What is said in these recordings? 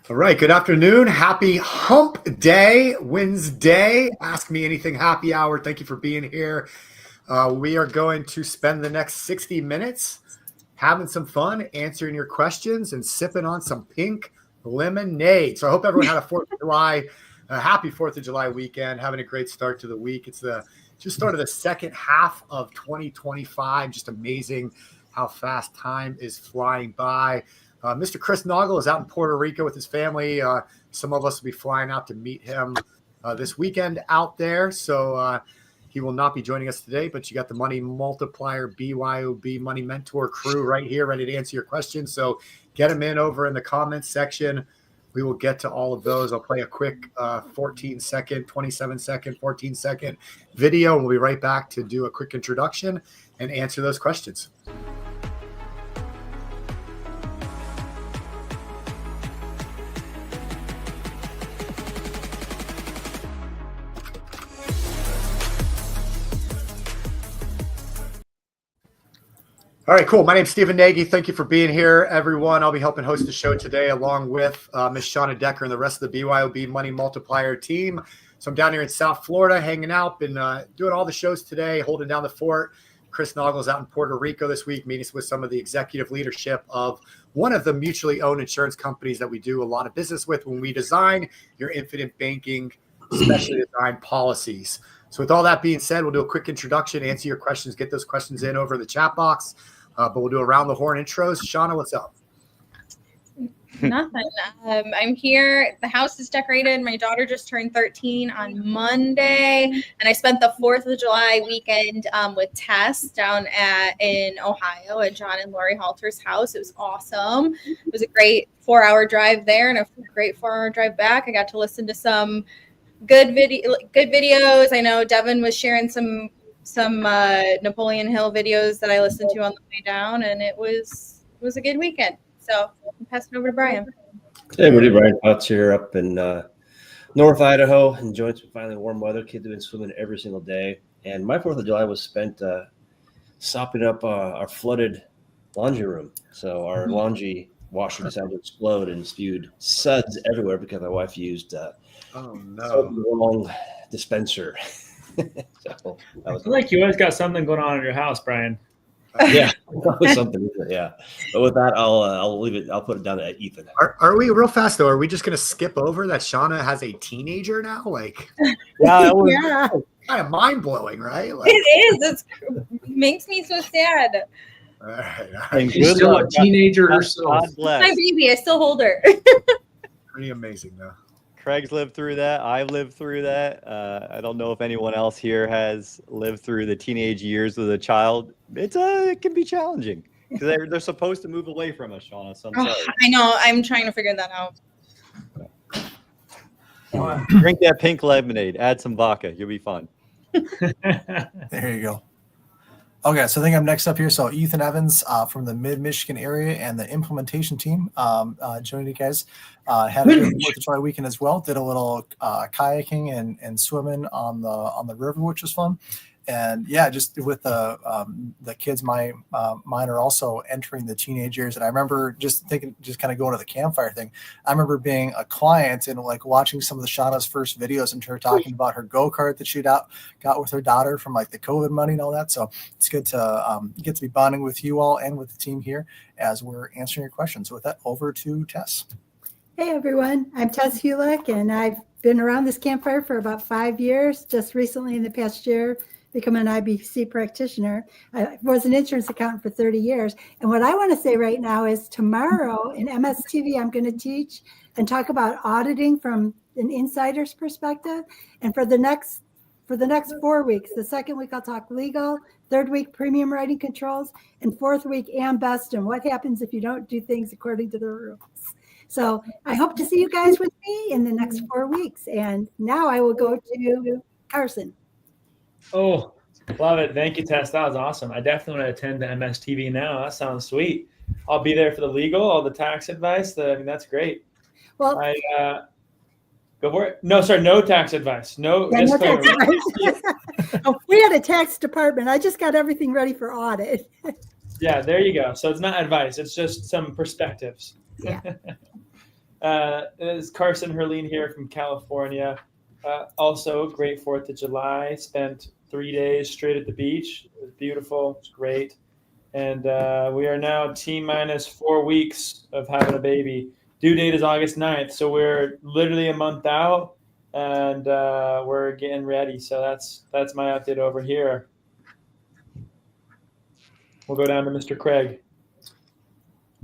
All right, good afternoon. Happy Hump Day, Wednesday. Ask Me Anything Happy Hour. Thank you for being here. We are going to spend the next 60 minutes having some fun, answering your questions, and sipping on some pink lemonade. So I hope everyone had a happy 4th of July weekend, having a great start to the week. It's just started the second half of 2025. Just amazing how fast time is flying by. Mr. Chris Noggle is out in Puerto Rico with his family. Some of us will be flying out to meet him this weekend out there. So he will not be joining us today, but you got the Money Multiplier BYOB Money Mentor crew right here ready to answer your questions. So get them in over in the comments section. We will get to all of those. I'll play a quick 14-second, 27-second, 14-second video, and we'll be right back to do a quick introduction and answer those questions. All right, cool. My name's Stephen Nagy. Thank you for being here, everyone. I'll be helping host the show today along with Ms. Shauna Decker and the rest of the BYOB Money Multiplier team. So I'm down here in South Florida hanging out, been doing all the shows today, holding down the fort. Chris Noggle's out in Puerto Rico this week, meeting with some of the executive leadership of one of the mutually owned insurance companies that we do a lot of business with when we design your infinite banking, specially designed policies. So with all that being said, we'll do a quick introduction, answer your questions, get those questions in over the chat box. But we'll do around the horn intros. Shauna, what's up? Nothing. I'm here. The house is decorated. My daughter just turned 13 on Monday, and I spent the 4th of July weekend with Tess down in Ohio at John and Lori Halter's house. It was awesome. It was a great 4-hour drive there and a great 4-hour drive back. I got to listen to some good videos. I know Devin was sharing some Napoleon Hill videos that I listened to on the way down, and it was a good weekend. So I'm passing over to Brian. Hey, everybody, Brian Potts here up in North Idaho, enjoying some finally warm weather. Kids have been swimming every single day, and my 4th of July was spent sopping up our flooded laundry room. So our laundry washer decided to explode and spewed suds everywhere because my wife used the wrong dispenser. So I feel like you always got something going on in your house, Brian. Yeah, probably something. Yeah, but with that, I'll leave it. I'll put it down to Ethan. Are we real fast though? Are we just gonna skip over that Shauna has a teenager now? Like, yeah, kind of mind blowing, right? Like, it is. It makes me so sad. All right. And she's still a teenager herself. God bless. My baby, I still hold her. Pretty amazing though. Craig's lived through that. I've lived through that. I don't know if anyone else here has lived through the teenage years with a child. It can be challenging because they're supposed to move away from us, Shauna. So I know. I'm trying to figure that out. Drink that pink lemonade. Add some vodka. You'll be fine. There you go. Okay, so I think I'm next up here. So Ethan Evans from the Mid-Michigan area and the implementation team joining you guys. Had a good 4th of July weekend as well. Did a little kayaking and swimming on the river, which was fun. And yeah, just with the kids, mine are also entering the teenage years. And I remember just kind of going to the campfire thing. I remember being a client and like watching some of the Shauna's first videos and her talking about her go-kart that she'd got with her daughter from like the COVID money and all that. So it's good to get to be bonding with you all and with the team here as we're answering your questions. So with that, over to Tess. Hey everyone, I'm Tess Hulick, and I've been around this campfire for about 5 years. Just recently in the past year, become an IBC practitioner. I was an insurance accountant for 30 years. And what I want to say right now is tomorrow in MSTV, I'm going to teach and talk about auditing from an insider's perspective. And for the next 4 weeks, the second week I'll talk legal, third week premium writing controls, and fourth week best and what happens if you don't do things according to the rules. So I hope to see you guys with me in the next 4 weeks. And now I will go to Carson. Oh, love it. Thank you, Tess. That was awesome. I definitely want to attend the MSTV now. That sounds sweet. I'll be there for the legal, all the tax advice. That's great. Well, go for it. No, sorry, no tax advice. No tax advice. Oh, we had a tax department. I just got everything ready for audit. Yeah, there you go. So it's not advice. It's just some perspectives. Yeah. This is Carson Herline here from California. Also, great 4th of July. Spent 3 days straight at the beach. It was beautiful. It was great. And we are now T-minus 4 weeks of having a baby. Due date is August 9th. So we're literally a month out, and we're getting ready. So that's my update over here. We'll go down to Mr. Craig.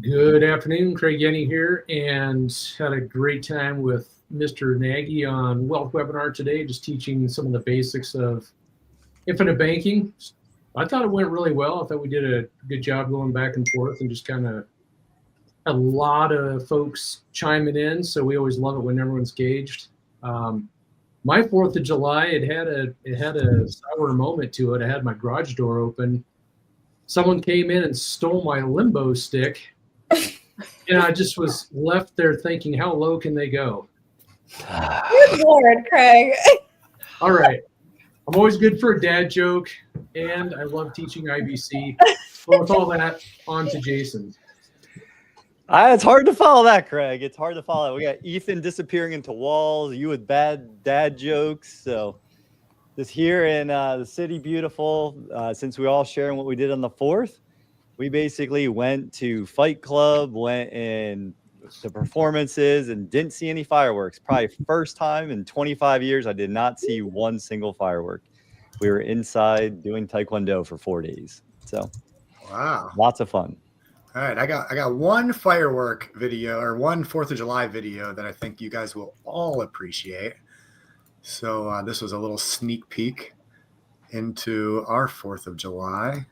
Good afternoon, Craig Yenny here, and had a great time with Mr. Nagy on Wealth Webinar today, just teaching some of the basics of infinite banking. I thought it went really well. I thought we did a good job going back and forth and just kind of had a lot of folks chiming in, so we always love it when everyone's engaged. My 4th of July, it had a sour moment to it. I had my garage door open. Someone came in and stole my limbo stick. And I just was left there thinking, how low can they go? Good Lord, Craig. All right. I'm always good for a dad joke, and I love teaching IBC. Well, with all that, on to Jason. It's hard to follow that, Craig. It's hard to follow. We got Ethan disappearing into walls, you with bad dad jokes. So just here in the city, beautiful. Since we all sharing what we did on the 4th, we basically went to Fight Club, went in the performances, and didn't see any fireworks. Probably first time in 25 years I did not see one single firework. We were inside doing Taekwondo for 4 days. So Wow. lots of fun. All right, I got one firework video, or one 4th of July video, that I think you guys will all appreciate. So this was a little sneak peek into our 4th of July.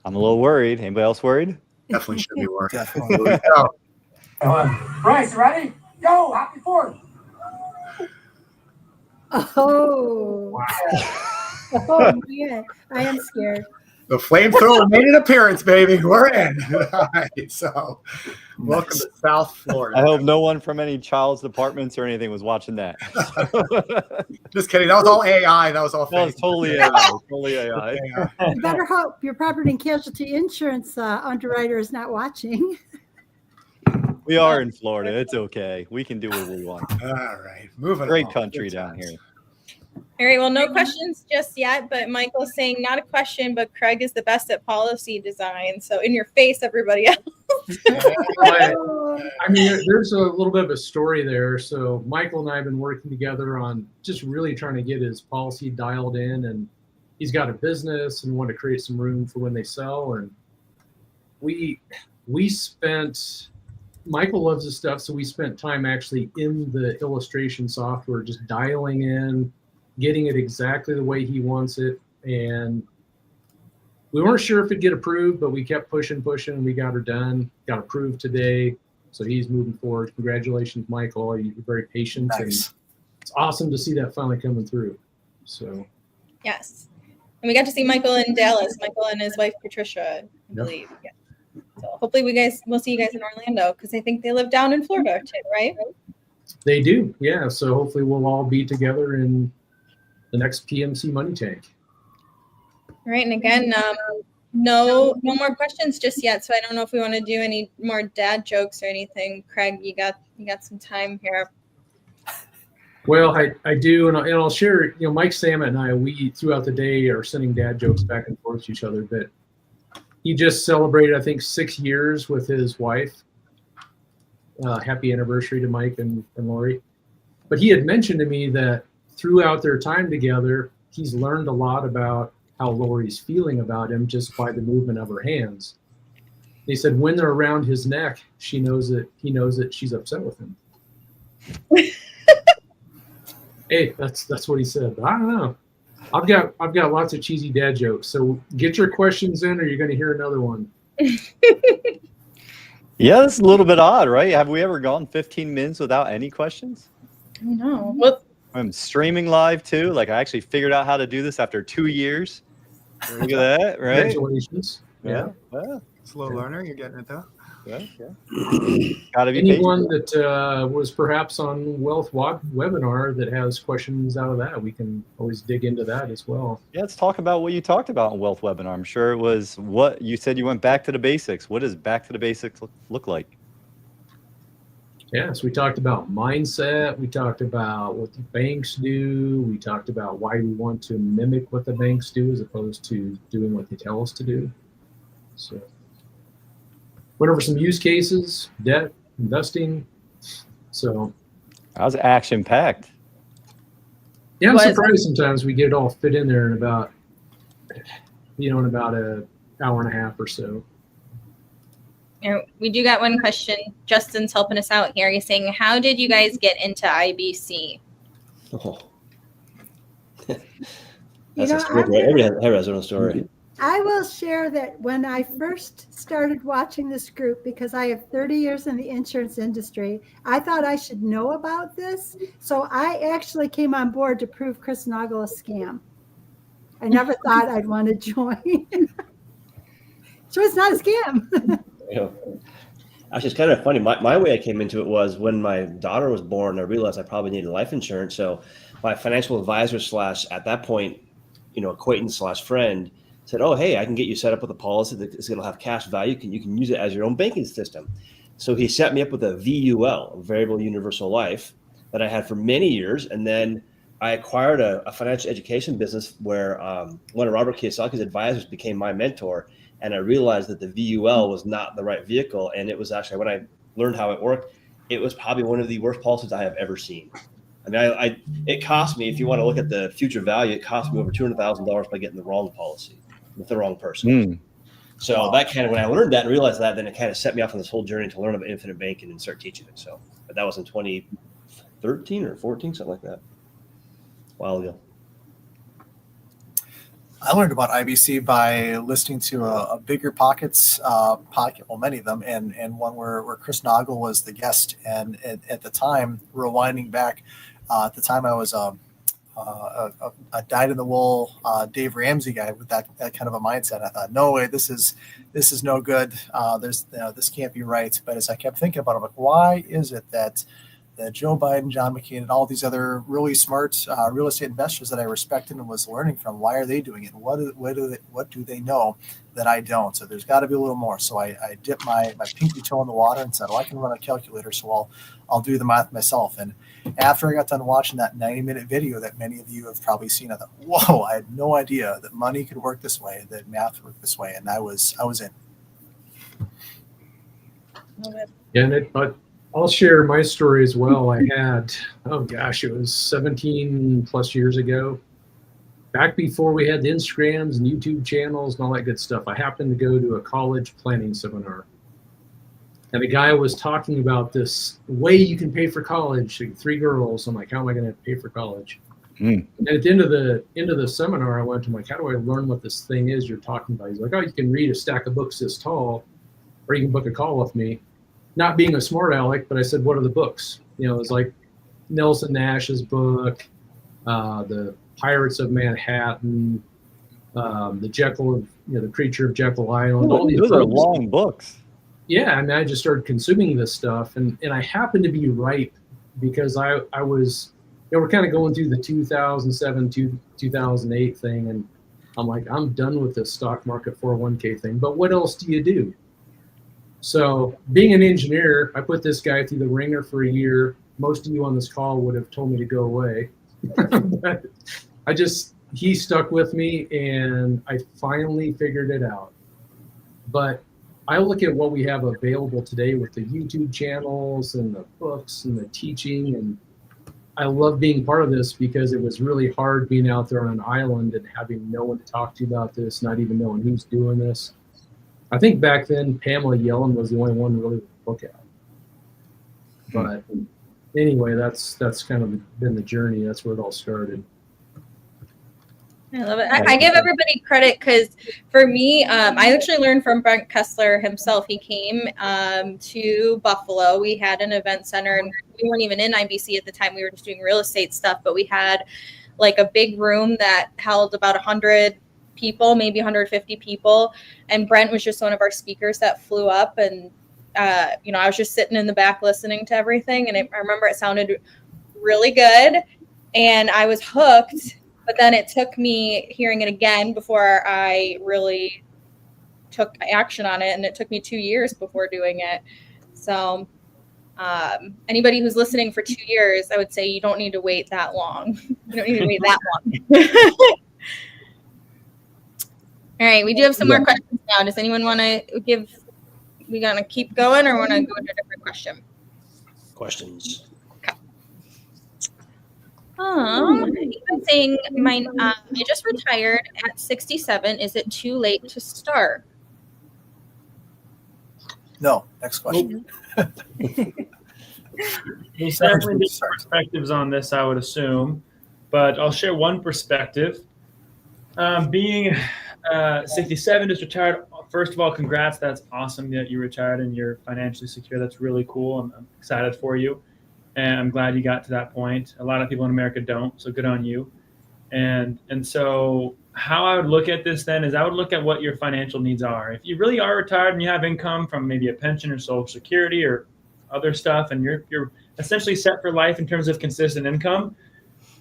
I'm a little worried. Anybody else worried? Definitely should be worried. Definitely. Here we go. Bryce, ready? Go! Happy 4th! Oh. Oh, man. I am scared. The flamethrower made an appearance, baby. We're in. All right, so welcome to South Florida. I hope no one from any child's departments or anything was watching that. Just kidding. That was all AI. That was all That was fake. totally AI. Totally AI. You better hope your property and casualty insurance underwriter is not watching. We are in Florida. It's okay. We can do what we want. All right, moving Great along. country Good down times. here. All right, well, no questions just yet, but Michael's saying not a question, but Craig is the best at policy design. So in your face, everybody else. I mean, there's a little bit of a story there. So Michael and I have been working together on just really trying to get his policy dialed in, and he's got a business and want to create some room for when they sell. And we spent, Michael loves this stuff, so we spent time actually in the illustration software, just dialing in, getting it exactly the way he wants it. And we weren't sure if it'd get approved, but we kept pushing, and we got her done, got approved today. So he's moving forward. Congratulations, Michael. You're very patient. Nice. And it's awesome to see that finally coming through. So Yes. And we got to see Michael in Dallas, Michael and his wife, Patricia, I believe. Yeah. So hopefully we'll see you guys in Orlando, because I think they live down in Florida too, right? they do. Yeah. So hopefully we'll all be together in the next PMC Money Tank. All right. And again, no more questions just yet. So I don't know if we want to do any more dad jokes or anything. Craig, you got some time here. Well, I do, and I'll share. Mike Samet and I, we throughout the day are sending dad jokes back and forth to each other. But he just celebrated, I think, 6 years with his wife. Happy anniversary to Mike and Lori. But he had mentioned to me that throughout their time together, he's learned a lot about how Lori's feeling about him just by the movement of her hands. He said when they're around his neck, he knows that she's upset with him. Hey, that's what he said. But I don't know. I've got lots of cheesy dad jokes. So get your questions in, or you're going to hear another one. Yeah, that's a little bit odd, right? Have we ever gone 15 minutes without any questions? I know. Well, I'm streaming live too. Like I actually figured out how to do this after 2 years. Look at that, right? Congratulations. Yeah. Slow learner, you're getting it though. Yeah. Gotta be Anyone patient. that was perhaps on Wealth Webinar that has questions out of that, we can always dig into that as well. Yeah, let's talk about what you talked about in Wealth Webinar. I'm sure it was what you said you went back to the basics. What does back to the basics look like? Yeah, so we talked about mindset. We talked about what the banks do. We talked about why we want to mimic what the banks do as opposed to doing what they tell us to do. So went over some use cases, debt, investing. So That was action packed. yeah, I'm Was- surprised sometimes we get it all fit in there in about an hour and a half or so. We do got one question. Justin's helping us out here. He's saying, how did you guys get into IBC? Oh. You That's know, a story, right? Everybody has their own story. I will share that when I first started watching this group, because I have 30 years in the insurance industry, I thought I should know about this. So I actually came on board to prove Chris Noggle a scam. I never thought I'd want to join. So it's not a scam. You know, actually, it's kind of funny. My way I came into it was when my daughter was born. I realized I probably needed life insurance. So my financial advisor / at that point, acquaintance / friend said, "Oh, hey, I can get you set up with a policy that's going to have cash value. You can use it as your own banking system." So he set me up with a VUL, a variable universal life, that I had for many years, and then I acquired a financial education business where one of Robert Kiyosaki's advisors became my mentor. And I realized that the VUL was not the right vehicle. And it was actually, when I learned how it worked, it was probably one of the worst policies I have ever seen. I mean, it cost me, if you want to look at the future value, it cost me over $200,000 by getting the wrong policy with the wrong person. So that kind of, when I learned that and realized that, then it kind of set me off on this whole journey to learn about infinite banking and start teaching it. So, but that was in 2013 or 14, something like that. A while ago. I learned about IBC by listening to a Bigger Pockets podcast, well, many of them, and one where Chris Noggle was the guest. And at the time, rewinding back, at the time I was a dyed-in-the-wool Dave Ramsey guy with that kind of a mindset. I thought, no way, this is no good. This can't be right. But as I kept thinking about it, I'm like, why is it that Joe Biden, John McCain, and all these other really smart real estate investors that I respected and was learning from, why are they doing it? What do they know that I don't? So there's got to be a little more. So I dipped my pinky toe in the water and said, I can run a calculator, so I'll do the math myself. And after I got done watching that 90-minute video that many of you have probably seen, I thought, whoa, I had no idea that money could work this way, that math worked this way, and I was in. Yeah, but I'll share my story as well. I had, it was 17 plus years ago, back before we had the Instagrams and YouTube channels and all that good stuff. I happened to go to a college planning seminar, and the guy was talking about this way you can pay for college. 3 girls. I'm like, how am I going to pay for college? And at the end of the seminar, I went to him like, how do I learn what this thing is you're talking about? He's like, you can read a stack of books this tall, or you can book a call with me. Not being a smart aleck, but I said, what are the books? It was like Nelson Nash's book, the Pirates of Manhattan, the Jekyll of, the Creature of Jekyll Island. All these those are long books. Yeah, I just started consuming this stuff, and I happened to be right, because I was, we're kind of going through the 2007 to 2008 thing, and I'm like, I'm done with this stock market 401k thing. But what else do you do? So being an engineer, I put this guy through the ringer for a year. Most of you on this call would have told me to go away. But he stuck with me, and I finally figured it out. But I look at what we have available today with the YouTube channels and the books and the teaching, and I love being part of this, because it was really hard being out there on an island and having no one to talk to about this, not even knowing who's doing this. I think back then Pamela Yellen was the only one really to look at. But anyway, that's kind of been the journey. That's where it all started. I love it. I give everybody credit, because for me, I actually learned from Brent Kessler himself. He came to Buffalo. We had an event center, and we weren't even in IBC at the time. We were just doing real estate stuff, but we had like a big room that held about 100 people, maybe 150 people. And Brent was just one of our speakers that flew up, and I was just sitting in the back listening to everything. And I remember it sounded really good, and I was hooked. But then it took me hearing it again before I really took action on it. And it took me 2 years before doing it. So Anybody who's listening for 2 years, I would say you don't need to wait that long. You don't need to wait that long. All right, we do have some more questions now. Does anyone want to give? We gonna keep going, or want to go into a different question? Questions. You've been saying I just retired at 67. Is it too late to start? No. Next question. There's definitely different perspectives on this, I would assume, but I'll share one perspective. Being 67, just retired. First of all, congrats. That's awesome that you retired and you're financially secure. That's really cool. I'm excited for you. And I'm glad you got to that point. A lot of people in America don't, so good on you. And so how I would look at this then is I would look at what your financial needs are. If you really are retired and you have income from maybe a pension or Social Security or other stuff, and you're essentially set for life in terms of consistent income,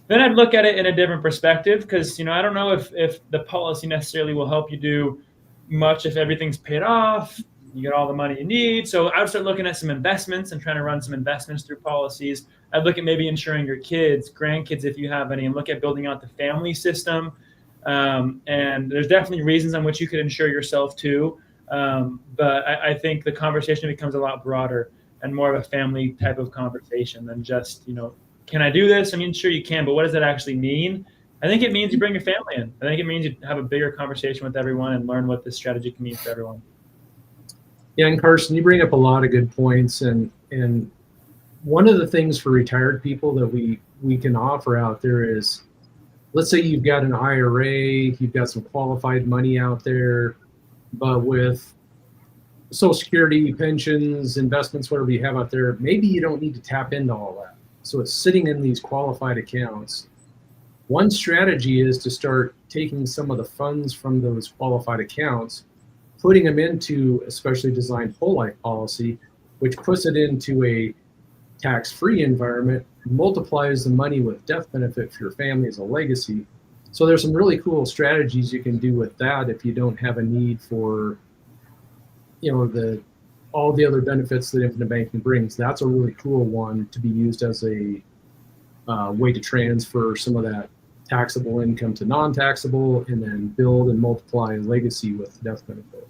then I'd look at it in a different perspective, because I don't know if the policy necessarily will help you do much if everything's paid off, you get all the money you need. So I would start looking at some investments and trying to run some investments through policies. I'd look at maybe insuring your kids, grandkids, if you have any, and look at building out the family system. And there's definitely reasons on which you could insure yourself too. But I think the conversation becomes a lot broader and more of a family type of conversation than just, can I do this? I mean, sure you can, but what does that actually mean? I think it means you bring your family in. I think it means you have a bigger conversation with everyone and learn what this strategy can mean for everyone. Yeah, and Carson, you bring up a lot of good points, and one of the things for retired people that we can offer out there is, let's say you've got an IRA, you've got some qualified money out there, but with Social Security, pensions, investments, whatever you have out there, maybe you don't need to tap into all that. So it's sitting in these qualified accounts. One strategy is to start taking some of the funds from those qualified accounts, putting them into a specially designed whole life policy, which puts it into a tax-free environment, multiplies the money with death benefit for your family as a legacy. So there's some really cool strategies you can do with that if you don't have a need for, all the other benefits that infinite banking brings. That's a really cool one to be used as a way to transfer some of that taxable income to non-taxable, and then build and multiply a legacy with death benefit.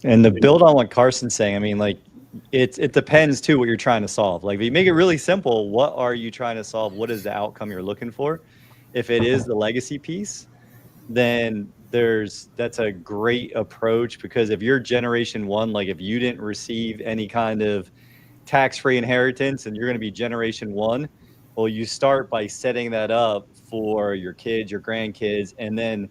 And to build on what Carson's saying, I mean, like, it depends too what you're trying to solve. Like, if you make it really simple, what are you trying to solve? What is the outcome you're looking for? If it is the legacy piece, then that's a great approach, because if you're generation one, like if you didn't receive any kind of tax-free inheritance and you're going to be generation one, well, you start by setting that up for your kids, your grandkids, and then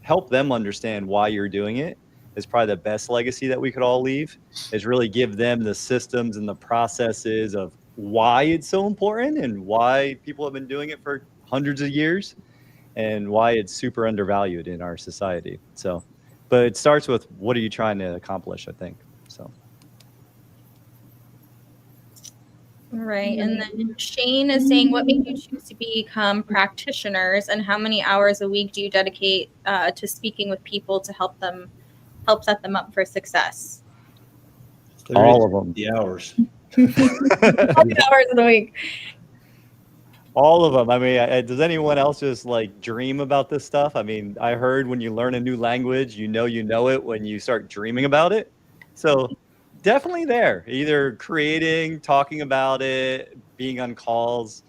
help them understand why you're doing it. Is probably the best legacy that we could all leave, is really give them the systems and the processes of why it's so important and why people have been doing it for hundreds of years and why it's super undervalued in our society. So, but it starts with, what are you trying to accomplish, I think. So. All right. And then Shane is saying, what made you choose to become practitioners, and how many hours a week do you dedicate to speaking with people to help set them up for success? All of them. The hours. How many hours in the week? All of them. I mean, does anyone else just like dream about this stuff? I mean, I heard when you learn a new language, you know it when you start dreaming about it. So definitely there, either creating, talking about it, being on calls.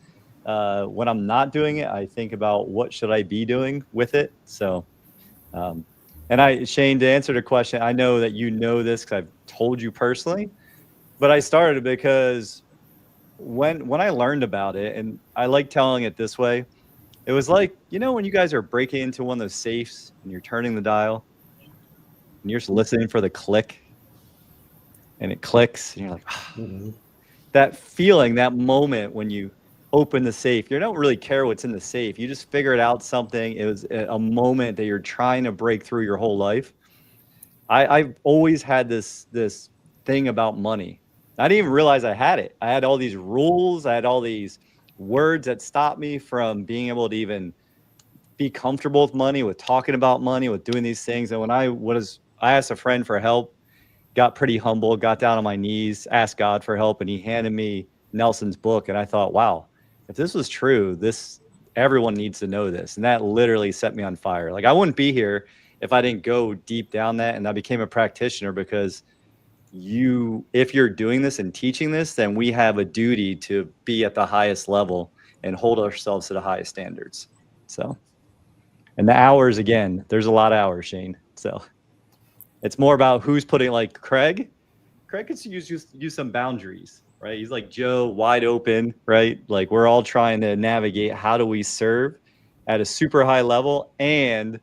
When I'm not doing it, I think about what should I be doing with it. So, and Shane, to answer the question, I know that you know this because I've told you personally, but I started because when I learned about it, and I like telling it this way, it was like, when you guys are breaking into one of those safes and you're turning the dial and you're just listening for the click, and it clicks and you're like, that feeling, that moment when you open the safe, you don't really care what's in the safe. You just figured out something. It was a moment that you're trying to break through your whole life. I've always had this thing about money. I didn't even realize I had it. I had all these rules. I had all these words that stopped me from being able to even be comfortable with money, with talking about money, with doing these things. And when I asked a friend for help, got pretty humble, got down on my knees, asked God for help, and he handed me Nelson's book. And I thought, wow, if this was true, everyone needs to know this. And that literally set me on fire. Like, I wouldn't be here if I didn't go deep down that. And I became a practitioner because if you're doing this and teaching this, then we have a duty to be at the highest level and hold ourselves to the highest standards. So, and the hours, again, there's a lot of hours, Shane. So it's more about who's putting, like Craig could use some boundaries, right? He's like Joe, wide open, right? Like, we're all trying to navigate how do we serve at a super high level and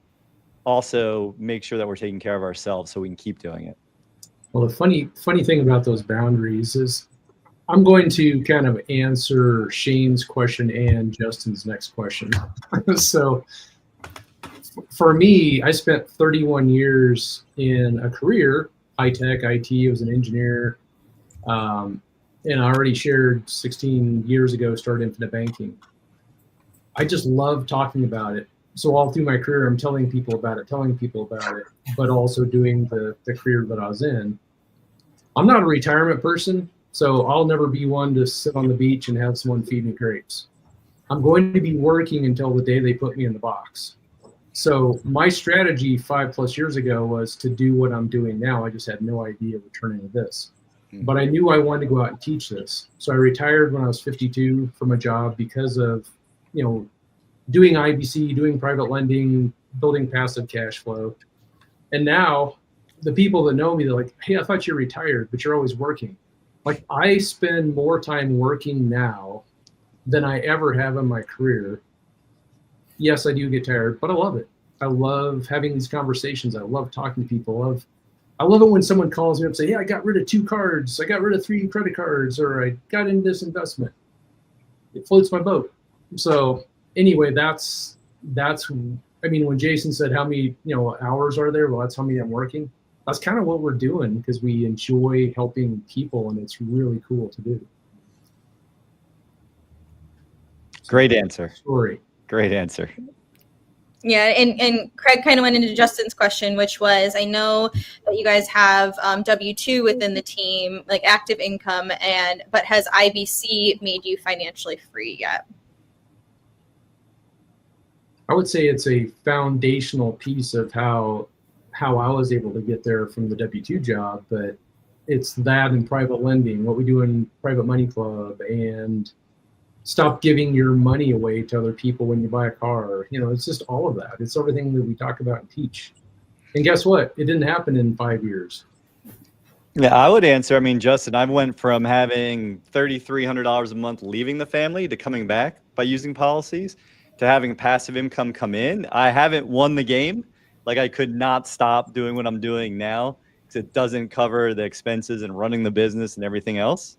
also make sure that we're taking care of ourselves so we can keep doing it. Well, the funny thing about those boundaries is I'm going to kind of answer Shane's question and Justin's next question. So for me, I spent 31 years in a career, high-tech, IT. I was an engineer. And I already shared 16 years ago, started infinite banking. I just love talking about it. So all through my career, I'm telling people about it, but also doing the career that I was in. I'm not a retirement person, so I'll never be one to sit on the beach and have someone feed me grapes. I'm going to be working until the day they put me in the box. So my strategy 5+ years ago was to do what I'm doing now. I just had no idea returning to this. But I knew I wanted to go out and teach this. So I retired when I was 52 from a job because of, doing IBC, doing private lending, building passive cash flow. And now the people that know me, they're like, hey, I thought you're retired, but you're always working. Like, I spend more time working now than I ever have in my career. Yes, I do get tired, but I love it. I love having these conversations. I love talking to people. I love it when someone calls me up and say, yeah, I got rid of 2 cards. I got rid of 3 credit cards, or I got into this investment. It floats my boat. So anyway, that's when Jason said how many hours are there, well, that's how many I'm working. That's kind of what we're doing because we enjoy helping people, and it's really cool to do. Great answer. Story. Great answer. Yeah, and Craig kind of went into Justin's question, which was, I know that you guys have W-2 within the team, like active income, but has IBC made you financially free yet? I would say it's a foundational piece of how I was able to get there from the W-2 job, but it's that and private lending, what we do in Private Money Club, and stop giving your money away to other people when you buy a car. It's just all of that. It's everything that we talk about and teach. And guess what? It didn't happen in 5 years. Yeah, I would answer. I mean, Justin, I went from having $3,300 a month leaving the family to coming back by using policies to having passive income come in. I haven't won the game. Like, I could not stop doing what I'm doing now because it doesn't cover the expenses and running the business and everything else.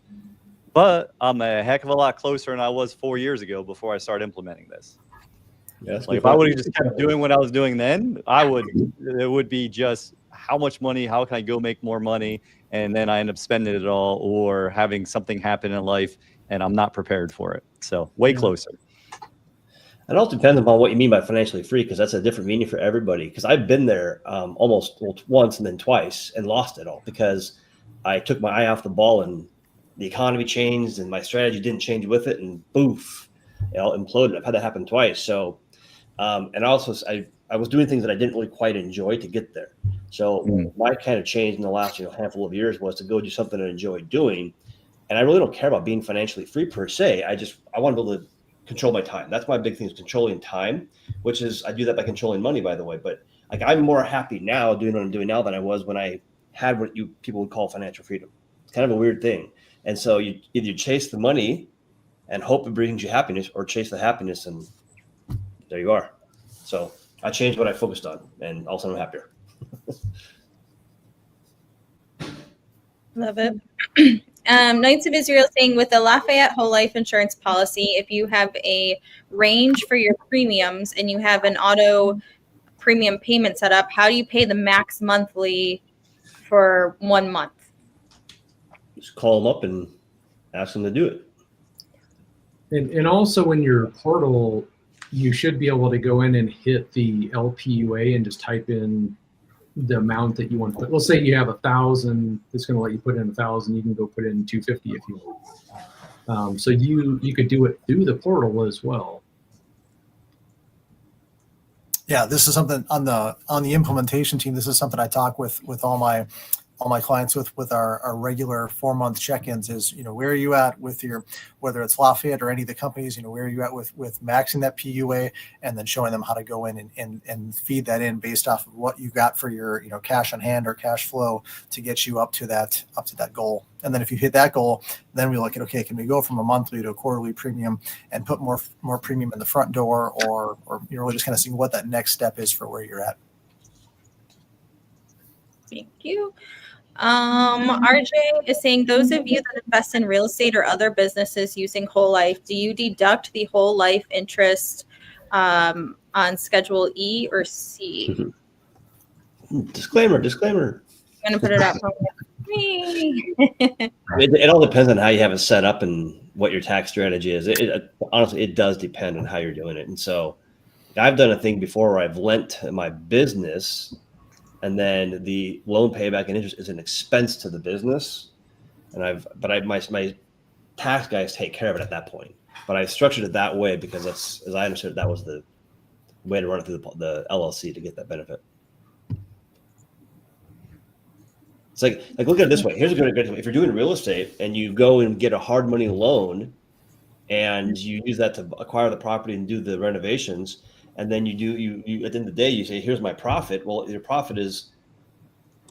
But I'm a heck of a lot closer than I was 4 years ago before I started implementing this. Yes, like, if I would have just kept doing what I was doing then, it would be just how much money, how can I go make more money? And then I end up spending it all or having something happen in life and I'm not prepared for it. So way closer. It all depends upon what you mean by financially free, because that's a different meaning for everybody. Because I've been there once and then twice and lost it all because I took my eye off the ball and the economy changed and my strategy didn't change with it, and boof, it all imploded. I've had that happen twice. So, and also I was doing things that I didn't really quite enjoy to get there. So my kind of change in the last handful of years was to go do something I enjoy doing. And I really don't care about being financially free per se. I want to be able to control my time. That's my big thing, is controlling time, which is, I do that by controlling money, by the way. But like, I'm more happy now doing what I'm doing now than I was when I had what people would call financial freedom. It's kind of a weird thing. And so you either chase the money and hope it brings you happiness, or chase the happiness, and there you are. So I changed what I focused on, and also I'm happier. Love it. Knights of Israel saying, with the Lafayette whole life insurance policy, if you have a range for your premiums and you have an auto premium payment set up, how do you pay the max monthly for 1 month? Just call them up and ask them to do it. And also in your portal, you should be able to go in and hit the LPUA and just type in the amount that you want to put. Let's say you have 1,000, it's going to let you put in 1,000. You can go put in 250 if you want. So you could do it through the portal as well. Yeah, this is something on the implementation team. This is something I talk with all my clients with our regular 4-month check-ins is, where are you at with your, whether it's Lafayette or any of the companies, where are you at with maxing that PUA, and then showing them how to go in and feed that in based off of what you got for your, cash on hand or cash flow to get you up to that goal. And then if you hit that goal, then we look at, okay, can we go from a monthly to a quarterly premium and put more premium in the front door, or you're really just kind of seeing what that next step is for where you're at. Thank you. RJ is saying, those of you that invest in real estate or other businesses using whole life, do you deduct the whole life interest on Schedule E or C? Disclaimer. I'm going to put it up. It all depends on how you have it set up and what your tax strategy is. Honestly, it does depend on how you're doing it. And so I've done a thing before where I've lent my business, and then the loan payback and interest is an expense to the business. And my tax guys take care of it at that point. But I structured it that way because that's, as I understood it, that was the way to run it through the LLC to get that benefit. It's like look at it this way. Here's a good example. If you're doing real estate and you go and get a hard money loan and you use that to acquire the property and do the renovations, and then you at the end of the day, you say, here's my profit. Well, your profit is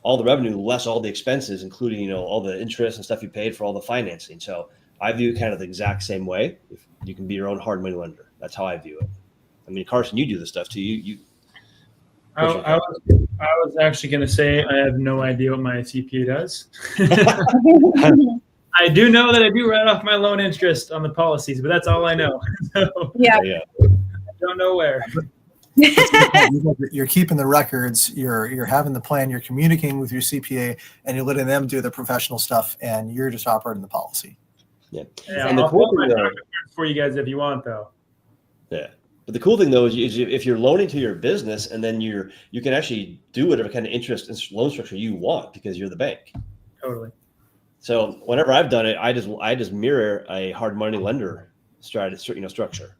all the revenue less all the expenses, including, all the interest and stuff you paid for all the financing. So I view it kind of the exact same way. If you can be your own hard money lender. That's how I view it. I mean, Carson, you do this stuff too. I was actually going to say I have no idea what my CPA does. I do know that I do write off my loan interest on the policies, but that's all I know. So, Yeah. I don't know where. You're keeping the records, you're having the plan, you're communicating with your CPA, and you're letting them do the professional stuff, and you're just operating the policy. Yeah. And I'll pull my documents for you guys if you want, though. Yeah. But the cool thing though is if you're loaning to your business, and then you can actually do whatever kind of interest and loan structure you want because you're the bank. Totally. So whenever I've done it, I just mirror a hard money lender strategy, structure.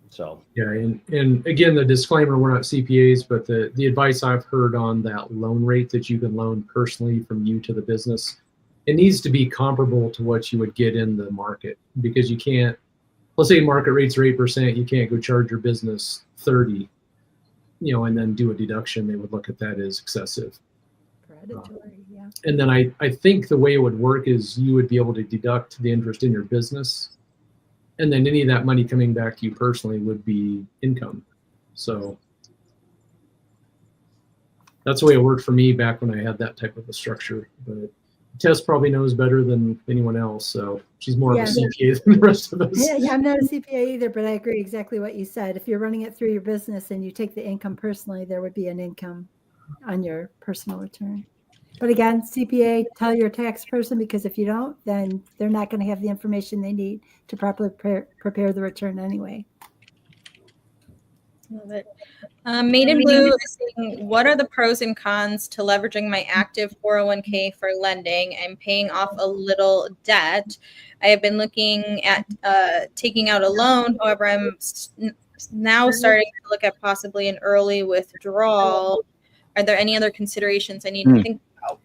So yeah, and again, the disclaimer: we're not CPAs, but the advice I've heard on that loan rate that you can loan personally from you to the business, it needs to be comparable to what you would get in the market, because you can't. Let's say market rates are 8%, you can't go charge your business 30, and then do a deduction. They would look at that as excessive. Predatory, yeah. And then I think the way it would work is you would be able to deduct the interest in your business, and then any of that money coming back to you personally would be income. So that's the way it worked for me back when I had that type of a structure. But Tess probably knows better than anyone else, so she's more of a CPA than the rest of us. Yeah, I'm not a CPA either, but I agree exactly what you said. If you're running it through your business and you take the income personally, there would be an income on your personal return. But again, CPA, tell your tax person, because if you don't, then they're not going to have the information they need to properly prepare the return anyway. Love it. Made in Blue is saying, what are the pros and cons to leveraging my active 401k for lending? I'm paying off a little debt. I have been looking at taking out a loan. However, I'm now starting to look at possibly an early withdrawal. Are there any other considerations I need to think about?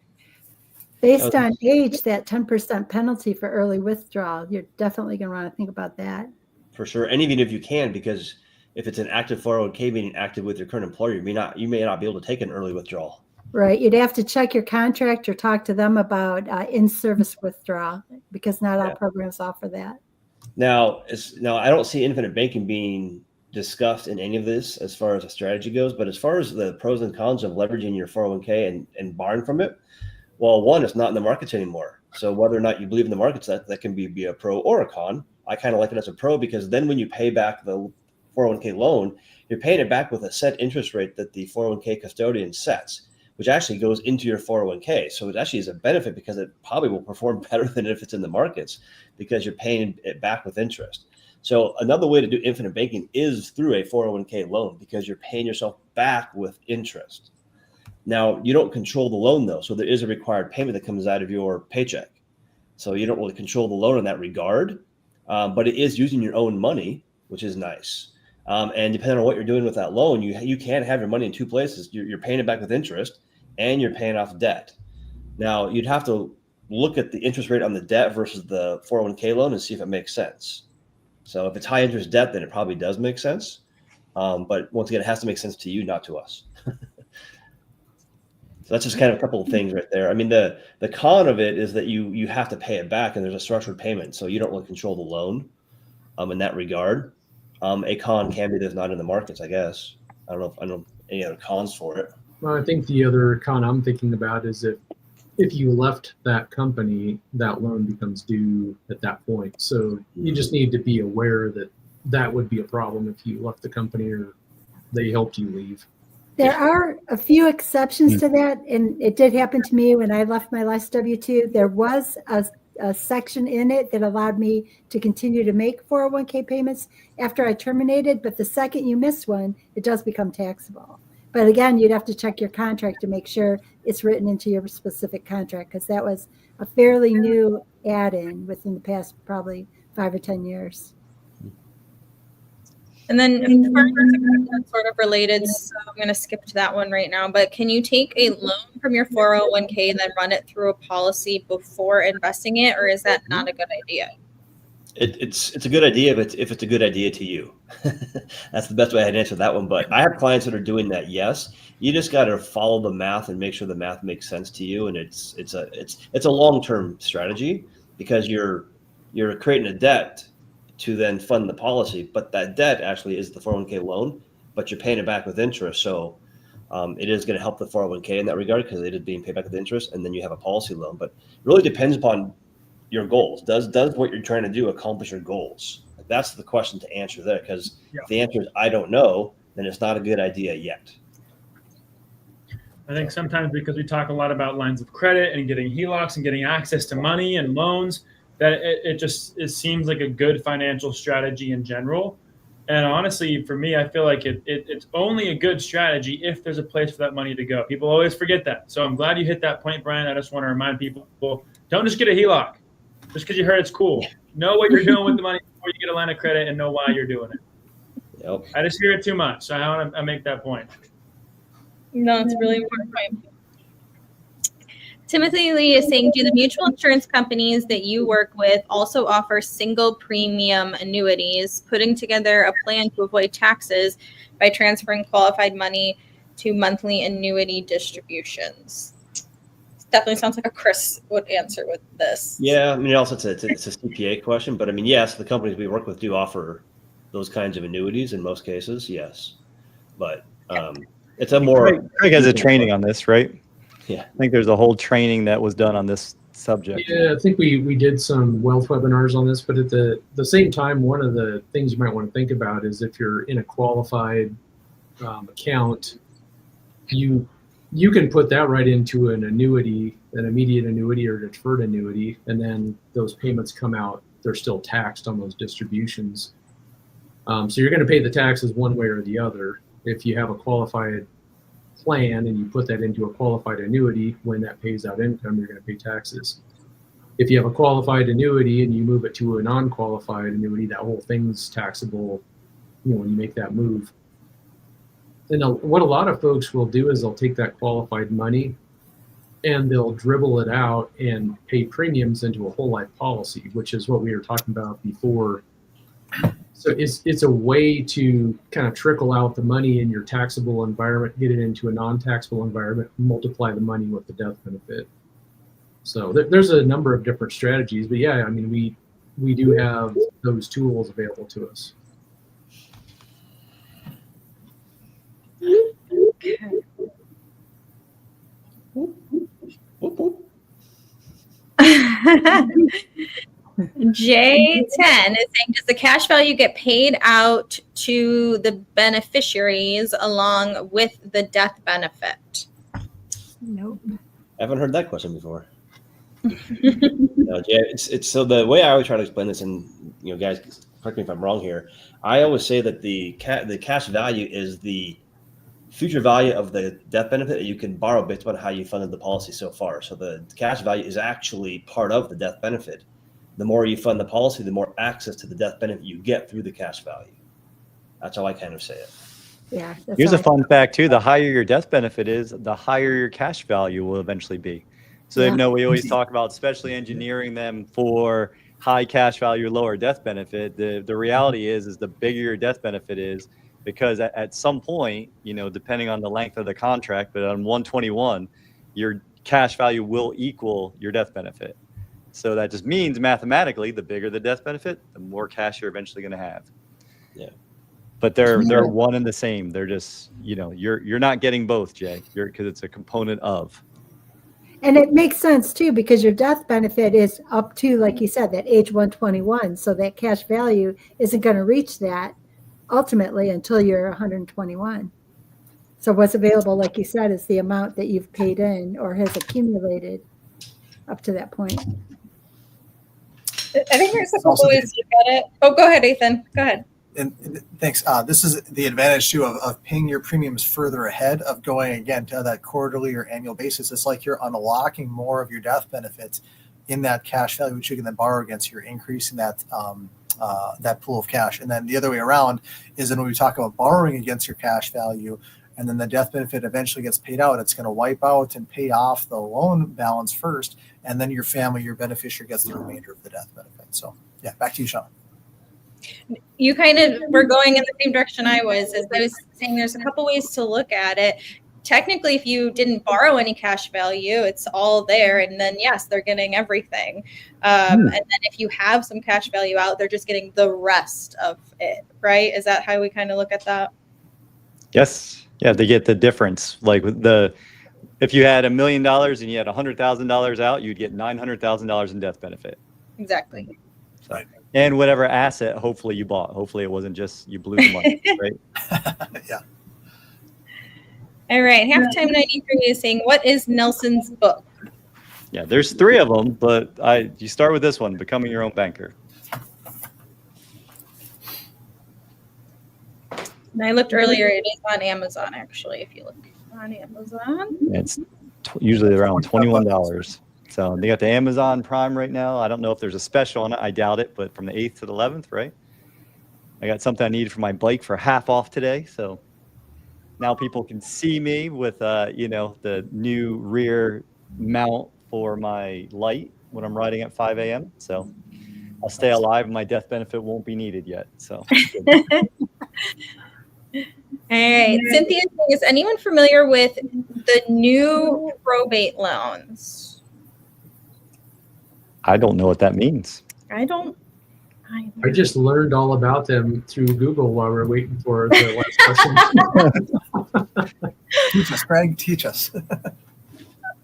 Based on age, that 10% penalty for early withdrawal, you're definitely going to want to think about that. For sure. And even if you can, because if it's an active 401k being active with your current employer, you may not be able to take an early withdrawal. Right. You'd have to check your contract or talk to them about in-service withdrawal, because not all programs offer that. Now, I don't see infinite banking being discussed in any of this as far as a strategy goes, but as far as the pros and cons of leveraging your 401k and borrowing from it, well, one, it's not in the markets anymore. So whether or not you believe in the markets, that can be a pro or a con. I kind of like it as a pro, because then when you pay back the 401k loan, you're paying it back with a set interest rate that the 401k custodian sets, which actually goes into your 401k. So it actually is a benefit, because it probably will perform better than if it's in the markets, because you're paying it back with interest. So another way to do infinite banking is through a 401k loan, because you're paying yourself back with interest. Now, you don't control the loan, though. So there is a required payment that comes out of your paycheck. So you don't really control the loan in that regard, but it is using your own money, which is nice. And depending on what you're doing with that loan, you can have your money in two places. You're paying it back with interest and you're paying off debt. Now, you'd have to look at the interest rate on the debt versus the 401k loan and see if it makes sense. So if it's high interest debt, then it probably does make sense. But once again, it has to make sense to you, not to us. So that's just kind of a couple of things right there. I mean, the con of it is that you have to pay it back, and there's a structured payment, so you don't really control the loan in that regard. A con can be there's not in the markets, I guess. I don't know any other cons for it. Well, I think the other con I'm thinking about is if you left that company, that loan becomes due at that point. So you just need to be aware that that would be a problem if you left the company or they helped you leave. There are a few exceptions to that, and it did happen to me when I left my last W-2. There was a section in it that allowed me to continue to make 401k payments after I terminated, but the second you miss one, it does become taxable. But again, you'd have to check your contract to make sure it's written into your specific contract, because that was a fairly new add-in within the past probably 5 or 10 years. And then that's sort of related, so I'm going to skip to that one right now. But can you take a loan from your 401k and then run it through a policy before investing it, or is that not a good idea? It's a good idea if it's a good idea to you. That's the best way I can answer that one. But I have clients that are doing that. Yes, you just got to follow the math and make sure the math makes sense to you. And it's a long-term strategy, because you're creating a debt to then fund the policy, but that debt actually is the 401k loan, but you're paying it back with interest. So it is going to help the 401k in that regard, because it is being paid back with interest, and then you have a policy loan. But it really depends upon your goals. Does what you're trying to do accomplish your goals? That's the question to answer there, because if the answer is I don't know, then it's not a good idea yet. I think sometimes, because we talk a lot about lines of credit and getting HELOCs and getting access to money and loans, that it seems like a good financial strategy in general. And honestly, for me, I feel like it's only a good strategy if there's a place for that money to go. People always forget that. So I'm glad you hit that point, Brian. I just want to remind people, don't just get a HELOC just because you heard it's cool. Know what you're doing with the money before you get a line of credit, and know why you're doing it. Yep. I just hear it too much, so I want to make that point. No, it's a really important point. Timothy Lee is saying, do the mutual insurance companies that you work with also offer single premium annuities, putting together a plan to avoid taxes by transferring qualified money to monthly annuity distributions? Definitely sounds like a Chris would answer with this. Yeah, I mean, also it's a CPA question, but I mean, yes, the companies we work with do offer those kinds of annuities in most cases, yes. But it's a more... Craig has a training on this, right? Yeah. I think there's a whole training that was done on this subject. Yeah, I think we did some wealth webinars on this, but at the same time, one of the things you might want to think about is if you're in a qualified account, you can put that right into an annuity, an immediate annuity or deferred annuity, and then those payments come out, they're still taxed on those distributions. So you're going to pay the taxes one way or the other. If you have a qualified plan and you put that into a qualified annuity, when that pays out income, you're going to pay taxes. If you have a qualified annuity and you move it to a non-qualified annuity, that whole thing's taxable, when you make that move. And what a lot of folks will do is they'll take that qualified money and they'll dribble it out and pay premiums into a whole life policy, which is what we were talking about before. So it's a way to kind of trickle out the money in your taxable environment, get it into a non-taxable environment, multiply the money with the death benefit. So there's a number of different strategies, but yeah, I mean, we do have those tools available to us. Okay. J10 is saying, does the cash value get paid out to the beneficiaries along with the death benefit? Nope. I haven't heard that question before. No, Jay, it's so the way I always try to explain this, and guys, correct me if I'm wrong here. I always say that the cash value is the future value of the death benefit that you can borrow based on how you funded the policy so far. So the cash value is actually part of the death benefit. The more you fund the policy, the more access to the death benefit you get through the cash value. That's how I kind of say it. Yeah. Here's a fun fact too. The higher your death benefit is, the higher your cash value will eventually be. So Yeah. we always talk about specially engineering them for high cash value, lower death benefit. The reality is the bigger your death benefit is, because at some point, depending on the length of the contract, but on 121, your cash value will equal your death benefit. So that just means mathematically, the bigger the death benefit, the more cash you're eventually going to have. Yeah. But they're one and the same. They're just, you're not getting both, Jay, because it's a component of. And it makes sense too, because your death benefit is up to, like you said, that age 121. So that cash value isn't going to reach that ultimately until you're 121. So what's available, like you said, is the amount that you've paid in or has accumulated up to that point. I think there's a couple ways to look at it. Oh, go ahead, Ethan. Go ahead. And thanks. This is the advantage too of paying your premiums further ahead of going again to that quarterly or annual basis. It's like you're unlocking more of your death benefits in that cash value, which you can then borrow against. You're increasing that that pool of cash. And then the other way around is then when we talk about borrowing against your cash value, and then the death benefit eventually gets paid out, it's going to wipe out and pay off the loan balance first, and then your family, your beneficiary, gets the remainder of the death benefit. So yeah, back to you, Sean. You kind of were going in the same direction I was, as I was saying there's a couple ways to look at it. Technically, if you didn't borrow any cash value, it's all there. And then, yes, they're getting everything. And then if you have some cash value out, they're just getting the rest of it, right? Is that how we kind of look at that? Yes. Yeah, they get the difference. Like if you had $1 million and you had $100,000 out, you'd get $900,000 in death benefit. Exactly. So, and whatever asset, hopefully you bought. Hopefully it wasn't just you blew the money, right? Yeah. All right. Halftime 93 is saying, what is Nelson's book? Yeah, there's 3 of them, but you start with this one, Becoming Your Own Banker. And I looked earlier, it is on Amazon, actually, if you look on Amazon. It's usually around $21. So they got the Amazon Prime right now. I don't know if there's a special on it. I doubt it, but from the 8th to the 11th, right? I got something I needed for my bike for half off today. So now people can see me with, the new rear mount for my light when I'm riding at 5 a.m. So I'll stay alive and my death benefit won't be needed yet. So. All right. Cynthia, is anyone familiar with the new probate loans? I don't know what that means. I don't. I just learned all about them through Google while we're waiting for the last question. Teach us, Greg. Teach us.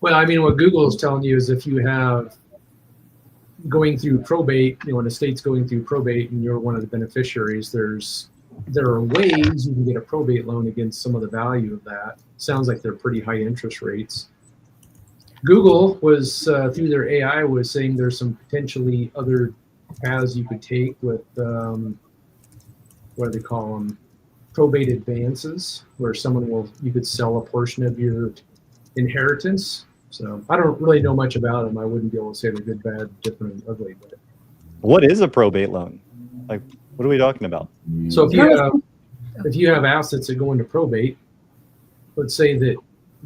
Well, I mean, what Google is telling you is if you have going through probate, when a state's going through probate and you're one of the beneficiaries, there are ways you can get a probate loan against some of the value of that. Sounds like they're pretty high interest rates. Google was, through their AI, was saying there's some potentially other paths you could take with, what do they call them? Probate advances, where you could sell a portion of your inheritance. So I don't really know much about them. I wouldn't be able to say they're good, bad, different, and ugly. But What is a probate loan? Like, what are we talking about? so if you have assets that go into probate, let's say that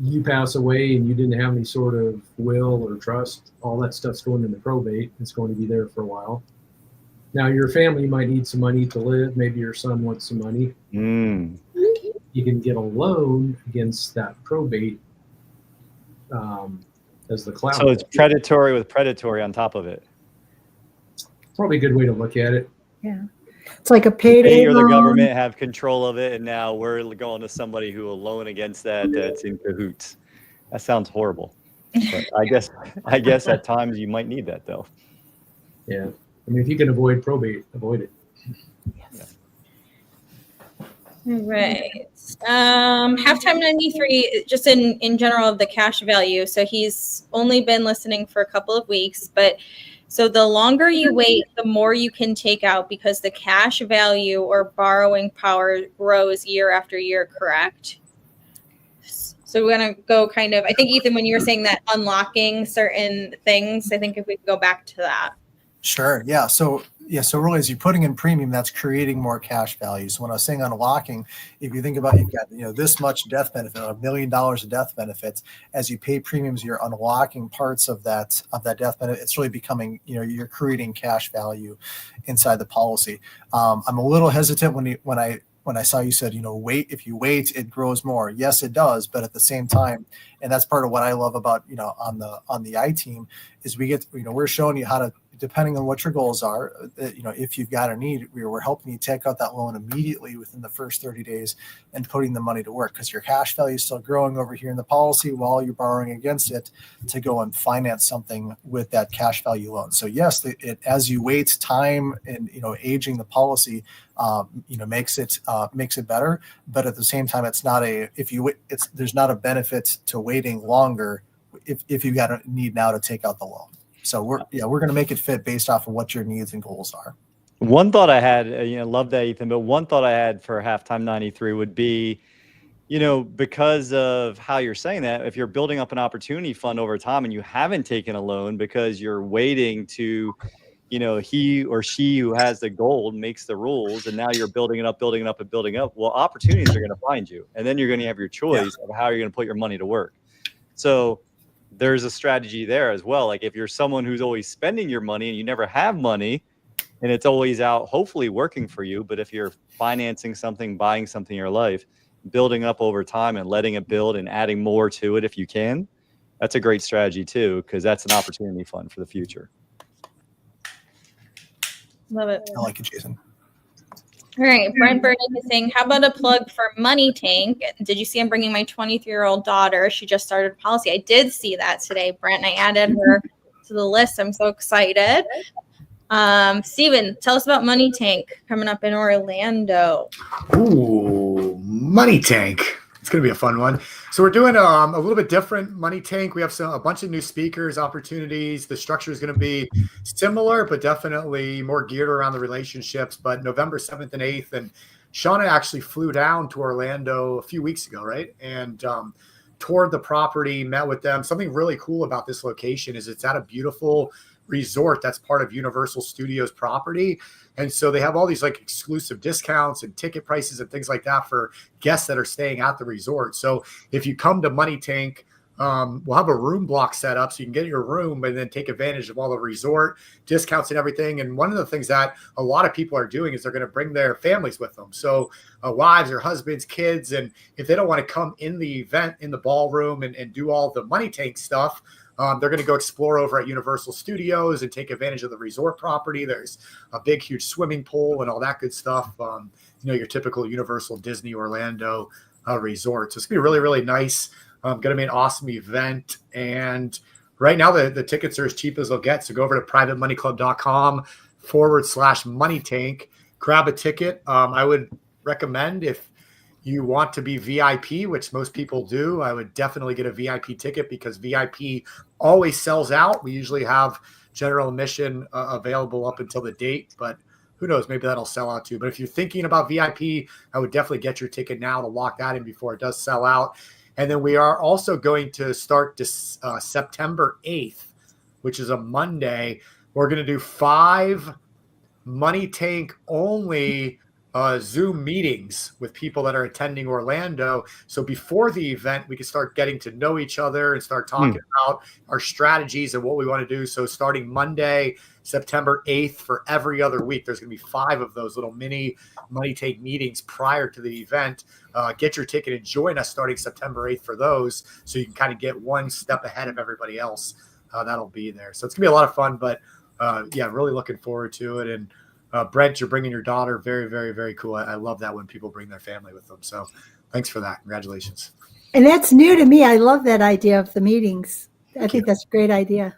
you pass away and you didn't have any sort of will or trust, all that stuff's going into probate. It's going to be there for a while. Now your family might need some money to live. Maybe your son wants some money. You can get a loan against that probate as the cloud. So it's predatory with predatory on top of it. Probably a good way to look at it. Yeah. It's like a payday They or the loan. government have control of it, and now we're going to somebody who will loan against that's in cahoots. That sounds horrible. But I guess at times you might need that, though. Yeah. I mean, if you can avoid probate, avoid it. Yes. All right. Halftime 93, just in general of the cash value. So he's only been listening for a couple of weeks, but so the longer you wait, the more you can take out because the cash value or borrowing power grows year after year, correct? So we're going to go kind of, I think, Ethan, when you were saying that unlocking certain things, I think if we could go back to that. Sure. Yeah. So really, as you're putting in premium, that's creating more cash value. So when I was saying unlocking, if you think about, you've got, this much death benefit, $1 million of death benefits, as you pay premiums, you're unlocking parts of that death benefit. It's really becoming, you're creating cash value inside the policy. I'm a little hesitant when I saw you said, if you wait, it grows more. Yes, it does. But at the same time, and that's part of what I love about, on the I team is we get, we're showing you how to, depending on what your goals are, if you've got a need, we're helping you take out that loan immediately within the first 30 days and putting the money to work, because your cash value is still growing over here in the policy while you're borrowing against it to go and finance something with that cash value loan. So yes, as you wait, time and aging the policy makes it better, but at the same time, it's not there's not a benefit to waiting longer if you got a need now to take out the loan. So we're going to make it fit based off of what your needs and goals are. One thought I had, love that, Ethan, but one thought I had for Halftime 93 would be, because of how you're saying that, if you're building up an opportunity fund over time and you haven't taken a loan because you're waiting to, he or she who has the gold makes the rules, and now you're building it up, well, opportunities are going to find you. And then you're going to have your choice of how you're going to put your money to work. So there's a strategy there as well. Like if you're someone who's always spending your money and you never have money and it's always out, hopefully working for you. But if you're financing something, buying something in your life, building up over time and letting it build and adding more to it if you can, that's a great strategy too, because that's an opportunity fund for the future. Love it. I like it, Jason. All right, Brent Burning is saying, how about a plug for Money Tank? Did you see I'm bringing my 23-year-old daughter? She just started policy. I did see that today, Brent, and I added her to the list. I'm so excited. Steven, tell us about Money Tank coming up in Orlando. Ooh, Money Tank. It's going to be a fun one. So we're doing a little bit different Money Tank. We have a bunch of new speakers, opportunities. The structure is going to be similar, but definitely more geared around the relationships. But November 7th and 8th, and Shauna actually flew down to Orlando a few weeks ago, right? And toured the property, met with them. Something really cool about this location is it's at a beautiful resort that's part of Universal Studios property. And so they have all these like exclusive discounts and ticket prices and things like that for guests that are staying at the resort. So if you come to Money Tank, we'll have a room block set up so you can get your room and then take advantage of all the resort discounts and everything. And one of the things that a lot of people are doing is they're going to bring their families with them. So wives or husbands, kids. And if they don't want to come in the event, in the ballroom and do all the Money Tank stuff, they're going to go explore over at Universal Studios and take advantage of the resort property. There's a big, huge swimming pool and all that good stuff. Your typical Universal Disney Orlando resort. So it's going to be really, really nice. Going to be an awesome event. And right now the tickets are as cheap as they'll get. So go over to privatemoneyclub.com/Money Tank. Grab a ticket. I would recommend, if you want to be VIP, which most people do, I would definitely get a VIP ticket because VIP always sells out. We usually have general admission available up until the date, but who knows, maybe that'll sell out too. But if you're thinking about VIP, I would definitely get your ticket now to lock that in before it does sell out. And then we are also going to start this September 8th, which is a Monday. We're going to do 5 Money Tank only Zoom meetings with people that are attending Orlando. So before the event, we can start getting to know each other and start talking about our strategies and what we want to do. So starting Monday, September 8th, for every other week, there's going to be 5 of those little mini Money Tank meetings prior to the event. Get your ticket and join us starting September 8th for those, so you can kind of get one step ahead of everybody else that'll be there. So it's going to be a lot of fun, but really looking forward to it. And Brent, you're bringing your daughter. Very, very, very cool. I love that when people bring their family with them. So thanks for that. Congratulations. And that's new to me. I love that idea of the meetings. I think that's a great idea.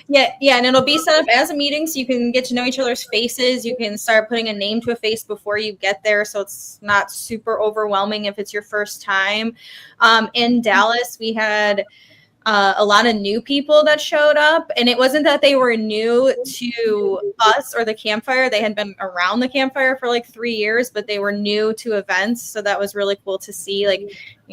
Yeah, and it'll be set up as a meeting so you can get to know each other's faces. You can start putting a name to a face before you get there, so it's not super overwhelming if it's your first time. In Dallas, we had a lot of new people that showed up, and it wasn't that they were new to us or the campfire. They had been around the campfire for like 3 years, but they were new to events. So that was really cool to see,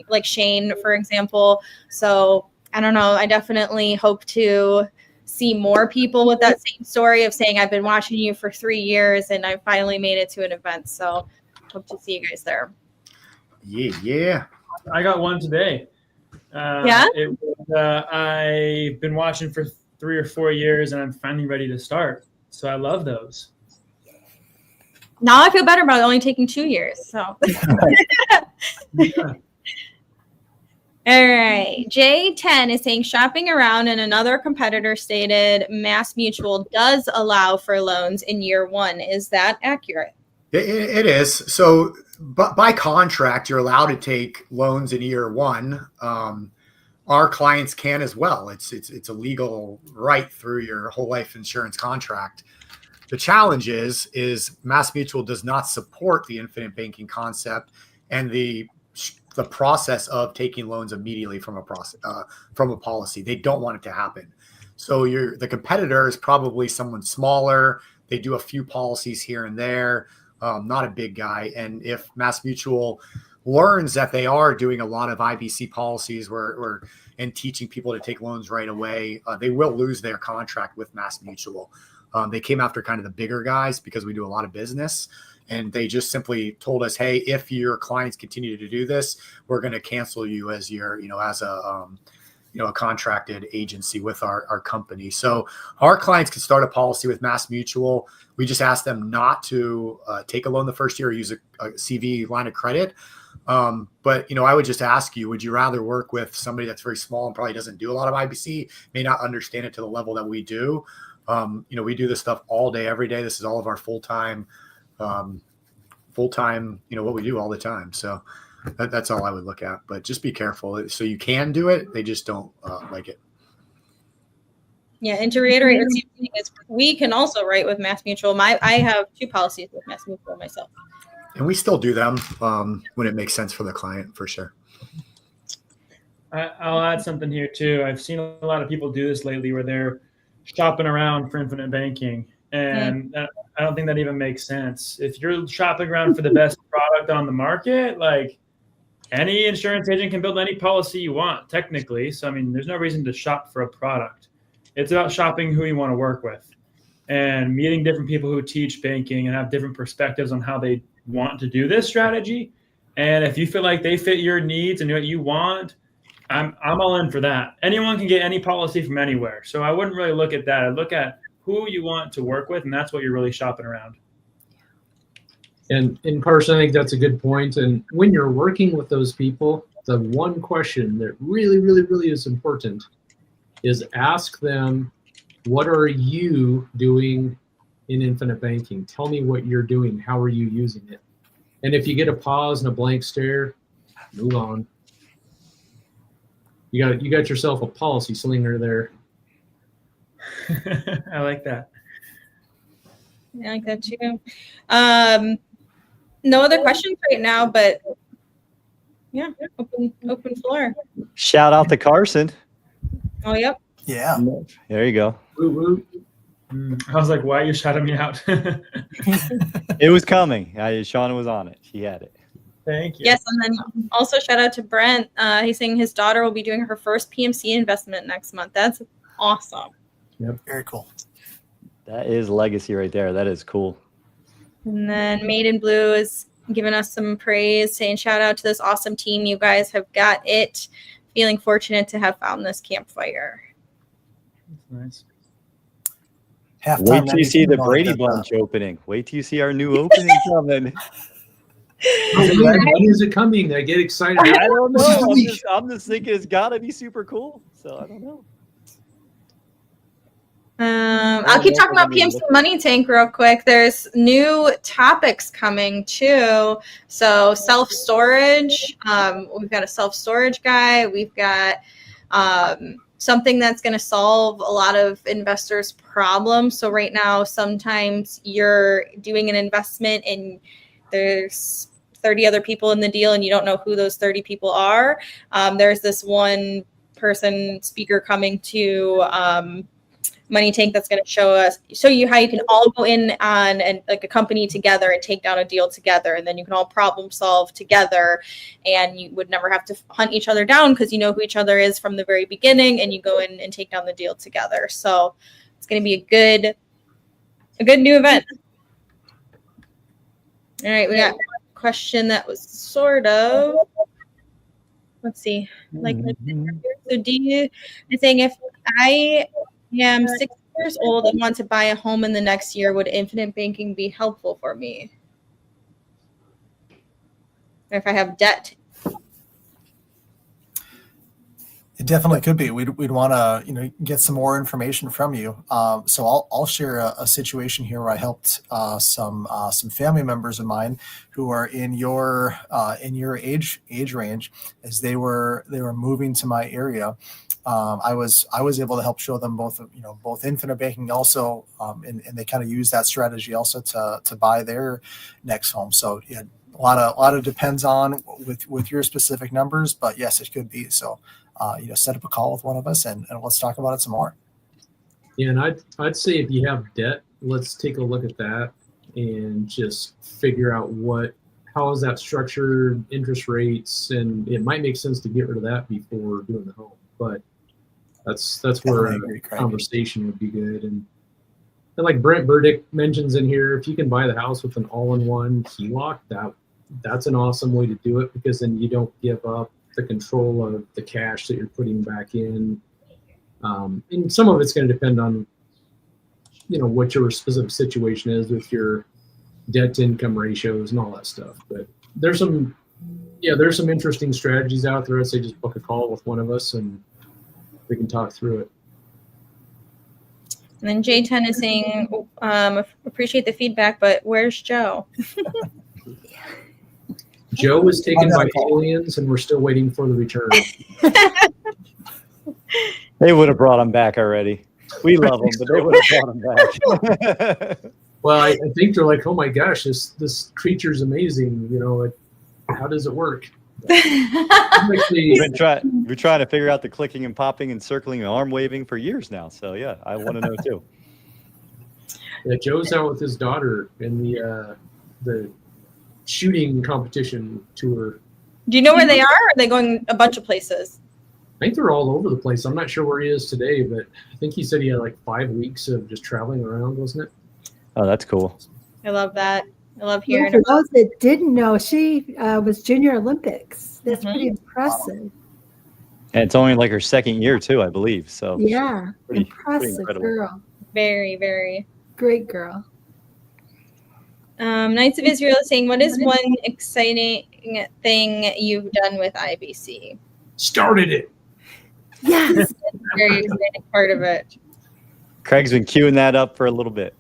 like Shane, for example. So I don't know. I definitely hope to see more people with that same story of saying, I've been watching you for 3 years and I finally made it to an event. So hope to see you guys there. Yeah. I got one today. I've been watching for 3 or 4 years, and I'm finally ready to start. So I love those. Now I feel better about it only taking 2 years. So. All right. J10 is saying shopping around, and another competitor stated Mass Mutual does allow for loans in year 1. Is that accurate? It is. So by contract, you're allowed to take loans in year 1. Our clients can as well. It's a legal right through your whole life insurance contract. The challenge is Mass Mutual does not support the infinite banking concept and the process of taking loans immediately from a policy. They don't want it to happen. So the competitor is probably someone smaller. They do a few policies here and there, not a big guy. And if Mass Mutual learns that they are doing a lot of IBC policies and teaching people to take loans right away, they will lose their contract with Mass Mutual. They came after kind of the bigger guys because we do a lot of business. And they just simply told us, hey, if your clients continue to do this, we're going to cancel you as a contracted agency with our company. So our clients can start a policy with Mass Mutual. We just ask them not to take a loan the first year or use a CV line of credit. But I would just ask you, would you rather work with somebody that's very small and probably doesn't do a lot of IBC, may not understand it to the level that we do? We do this stuff all day, every day. This is all of our full-time, what we do all the time. So that's all I would look at, but just be careful. So you can do it. They just don't like it. Yeah. And to reiterate, we can also write with Mass Mutual. I have 2 policies with Mass Mutual myself. And we still do them when it makes sense for the client, for sure. I'll add something here too. I've seen a lot of people do this lately where they're shopping around for infinite banking. And I don't think that even makes sense. If you're shopping around for the best product on the market, like any insurance agent can build any policy you want, technically. So, there's no reason to shop for a product. It's about shopping who you want to work with and meeting different people who teach banking and have different perspectives on how they want to do this strategy. And if you feel like they fit your needs and what you want, I'm all in for that. Anyone can get any policy from anywhere. So I wouldn't really look at that. I'd look at who you want to work with, and that's what you're really shopping around. And in Carson, I think that's a good point. And when you're working with those people, the one question that really, really, really is important is ask them, what are you doing in infinite banking? Tell me what you're doing. How are you using it? And if you get a pause and a blank stare, move on. You got yourself a policy slinger there. I like that. I like that too. No other questions right now, but yeah, open floor. Shout out to Carson. Oh, yep. Yeah. There you go. Woo woo. I was like, why are you shouting me out? It was coming. Sean was on it. He had it. Thank you. Yes, and then also shout out to Brent. He's saying his daughter will be doing her first PMC investment next month. That's awesome. Yep. Very cool. That is legacy right there. That is cool. And then Maiden Blue is giving us some praise, saying shout out to this awesome team. You guys have got it. Feeling fortunate to have found this campfire. That's nice. Halftime Wait till you see the Brady Bunch opening. Wait till you see our new opening coming. When is it coming? I get excited. I don't know. I'm just thinking it's got to be super cool. So I don't know. I'll keep talking about PMC Money Tank real quick. There's new topics coming too. So self-storage. We've got a self-storage guy. We've got something that's going to solve a lot of investors' problems. So right now, sometimes you're doing an investment and there's 30 other people in the deal and you don't know who those 30 people are. There's this one speaker coming to Money Tank that's going to show you how you can all go in on and like a company together and take down a deal together, and then you can all problem solve together, and you would never have to hunt each other down because you know who each other is from the very beginning, and you go in and take down the deal together. So it's going to be a good new event. All right, we got a question that was sort of, let's see, like so do you saying if I am 6 years old and want to buy a home in the next year, would infinite banking be helpful for me? Or if I have debt? It definitely could be. We'd want to, get some more information from you. So I'll share a situation here where I helped some family members of mine who are in your age range as they were moving to my area. I was able to help show them both infinite banking also, and they kind of use that strategy also to buy their next home. So yeah, a lot of depends on with your specific numbers, but yes, it could be. So set up a call with one of us and let's talk about it some more. Yeah, and I'd say if you have debt, let's take a look at that and just figure out how is that structured, interest rates, and it might make sense to get rid of that before doing the home. But that's where a conversation would be good. And like Brent Burdick mentions in here, if you can buy the house with an all-in-one HELOC, that's an awesome way to do it, because then you don't give up the control of the cash that you're putting back in. And some of it's going to depend on, what your specific situation is with your debt to income ratios and all that stuff. But there's some interesting strategies out there. I'd say just book a call with one of us and we can talk through it. And then J10 is saying, appreciate the feedback, but where's Joe? Joe was taken by aliens, and we're still waiting for the return. They would have brought him back already. We love him, but they would have brought him back. Well, I think they're like, oh my gosh, this creature's amazing. How does it work? We're trying to figure out the clicking and popping and circling and arm waving for years now. So yeah, I want to know too. Yeah, Joe's out with his daughter in the shooting competition tour. Do you know where they are? Or are they going a bunch of places? I think they're all over the place. I'm not sure where he is today, but I think he said he had like 5 weeks of just traveling around, wasn't it? Oh, that's cool. I love that. I love hearing For those that didn't know, she was Junior Olympics. That's pretty impressive. And it's only like her second year too, I believe. So yeah, pretty impressive girl. Very, very great girl. Knights of Israel is saying, what is one exciting thing you've done with IBC? Started it. Yes. Very exciting part of it. Craig's been queuing that up for a little bit.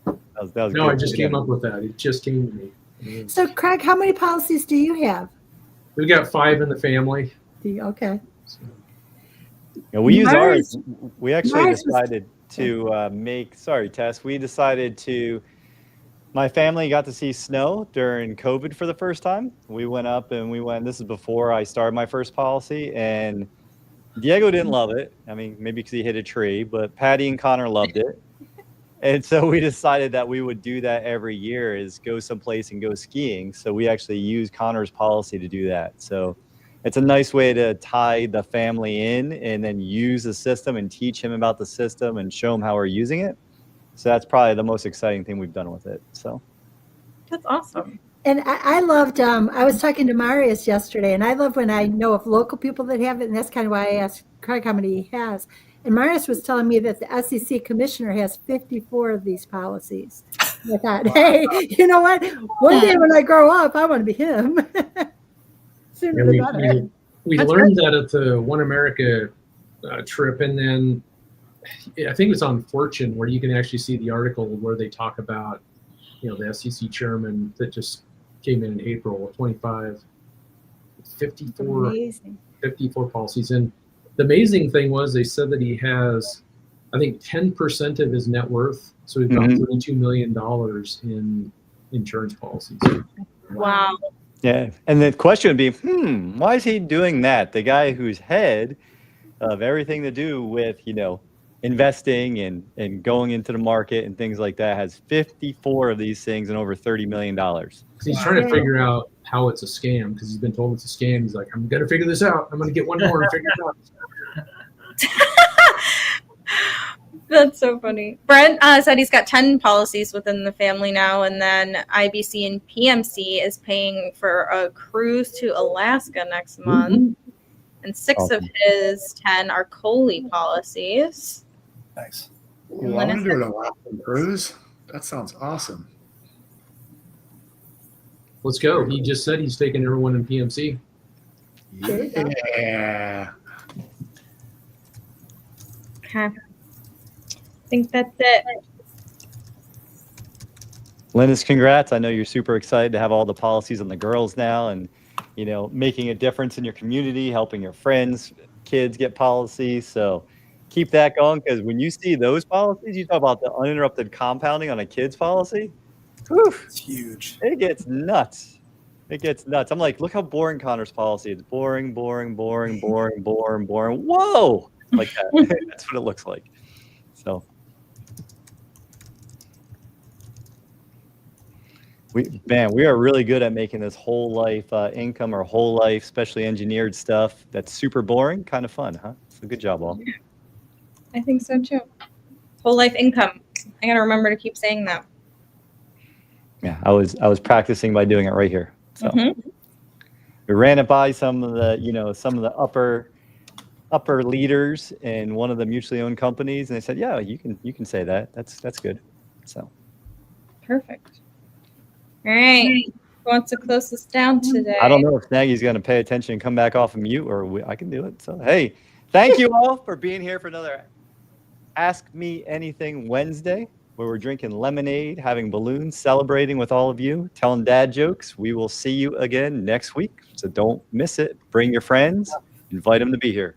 That was no, I just came up with that. It just came to me. So, Craig, how many policies do you have? We've got 5 in the family. Okay. We use ours. We actually decided to make, sorry, Tess, we decided to, my family got to see snow during COVID for the first time. We went up and this is before I started my first policy, and Diego didn't love it. I mean, maybe because he hit a tree, but Patty and Connor loved it. And so we decided that we would do that every year, is go someplace and go skiing. So we actually use Connor's policy to do that. So it's a nice way to tie the family in and then use the system and teach him about the system and show him how we're using it. So that's probably the most exciting thing we've done with it. So that's awesome. And I loved, I was talking to Marius yesterday, and I love when I know of local people that have it. And that's kind of why I asked Craig how many he has. And Marius was telling me that the SEC commissioner has 54 of these policies. I thought, hey, you know what? One day when I grow up, I want to be him. Sooner the better. We learned that at the One America trip, and then I think it was on Fortune where you can actually see the article where they talk about, the SEC chairman that just came in April of 25, 54 policies. And the amazing thing was they said that he has, I think, 10% of his net worth. So he's got $32 million in insurance policies. Wow. Yeah. And the question would be, why is he doing that? The guy whose head of everything to do with, investing and going into the market and things like that has 54 of these things and over $30 million. He's trying to figure out how it's a scam because he's been told it's a scam. He's like, I'm going to figure this out. I'm going to get one more and figure it out. That's so funny. Brent said he's got 10 policies within the family now, and then IBC and PMC is paying for a cruise to Alaska next month. And 6 of his 10 are COLI policies. Nice. Ooh, I want to do an Alaskan cruise. That sounds awesome. Let's go. He just said he's taking everyone in PMC. Yeah. Okay. I think that's it. Linus, congrats. I know you're super excited to have all the policies on the girls now and, making a difference in your community, helping your friends, kids get policies. So keep that going, because when you see those policies, you talk about the uninterrupted compounding on a kid's policy. Whew, It's huge. it gets nuts. It gets nuts. I'm like, look how boring Connor's policy is. Boring, boring, boring, boring, boring, boring. Whoa! Like that. That's what it looks like. So we are really good at making this whole life income or whole life, specially engineered stuff that's super boring, kind of fun, huh? So good job, all. I think so too. Whole life income. I gotta remember to keep saying that. Yeah, I was practicing by doing it right here. So we ran it by some of the upper leaders in one of the mutually owned companies, and they said, yeah, you can say that. That's good. So Perfect. All right. Who wants to close this down today? I don't know if Nagy's going to pay attention and come back off of mute, or I can do it. So hey, thank you all for being here for another Ask Me Anything Wednesday, where we're drinking lemonade, having balloons, celebrating with all of you, telling dad jokes. We will see you again next week, so don't miss it. Bring your friends, invite them to be here.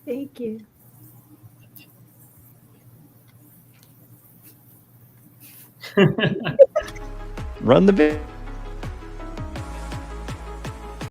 Thank you. Run the video.